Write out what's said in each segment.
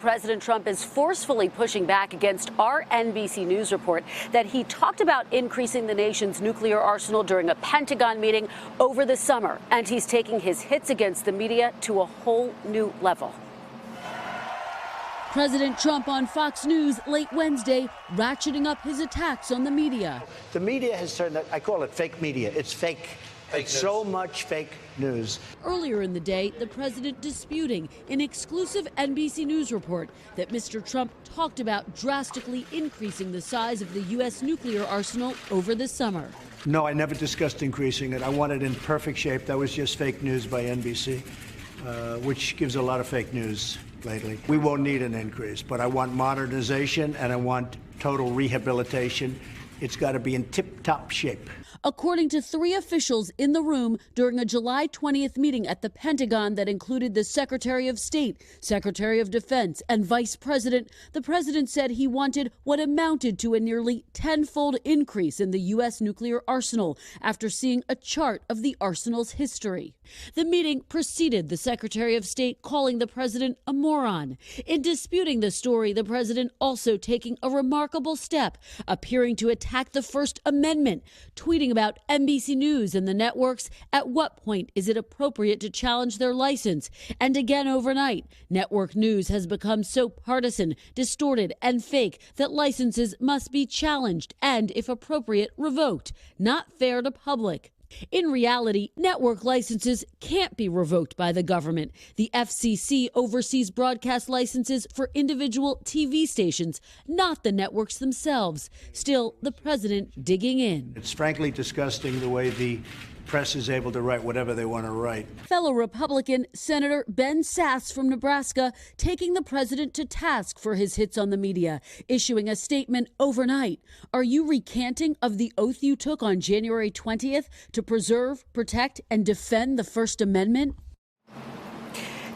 President Trump is forcefully pushing back against our NBC News report that he talked about increasing the nation's nuclear arsenal during a Pentagon meeting over the summer. And he's taking his hits against the media to a whole new level. President Trump on Fox News late Wednesday, ratcheting up his attacks on the media. The media has turned, I call it fake media. It's fake. It's so much fake news. Earlier in the day, the president disputing an exclusive NBC News report that Mr. Trump talked about drastically increasing the size of the U.S. nuclear arsenal over the summer. No, I never discussed increasing it. I want it in perfect shape. That was just fake news by NBC, which gives a lot of fake news lately. We won't need an increase, but I want modernization and I want total rehabilitation. It's got to be in tip-top shape. According to 3 officials in the room during a July 20th meeting at the Pentagon that included the Secretary of State, Secretary of Defense, and Vice President, the president said he wanted what amounted to a nearly 10-fold increase in the U.S. nuclear arsenal after seeing a chart of the arsenal's history. The meeting preceded the Secretary of State calling the president a moron. In disputing the story, the president also taking a remarkable step, appearing to attack the First Amendment, tweeting about NBC News and the networks. At what point is it appropriate to challenge their license? And again overnight, network news has become so partisan, distorted, and fake that licenses must be challenged and, if appropriate, revoked. Not fair to public. In reality, network licenses can't be revoked by the government. The FCC oversees broadcast licenses for individual TV stations, not the networks themselves. Still, the president digging in. It's frankly disgusting the way the press is able to write whatever they want to write. Fellow Republican Senator Ben Sasse from Nebraska taking the president to task for his hits on the media, issuing a statement overnight. Are you recanting of the oath you took on January 20th to preserve, protect, and defend the First Amendment?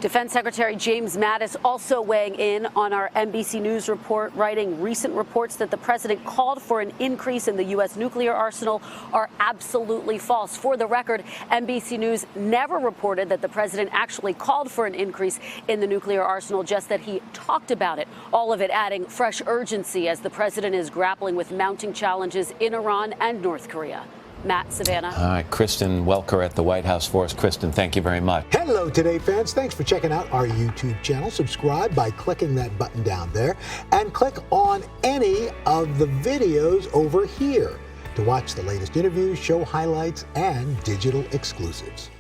Defense Secretary James Mattis also weighing in on our NBC News report, writing recent reports that the president called for an increase in the U.S. nuclear arsenal are absolutely false. For the record, NBC News never reported that the president actually called for an increase in the nuclear arsenal, just that he talked about it. All of it adding fresh urgency as the president is grappling with mounting challenges in Iran and North Korea. Matt, Savannah. All right, Kristen Welker at the White House for us. Kristen, thank you very much. Hello, Today fans. Thanks for checking out our YouTube channel. Subscribe by clicking that button down there and click on any of the videos over here to watch the latest interviews, show highlights, and digital exclusives.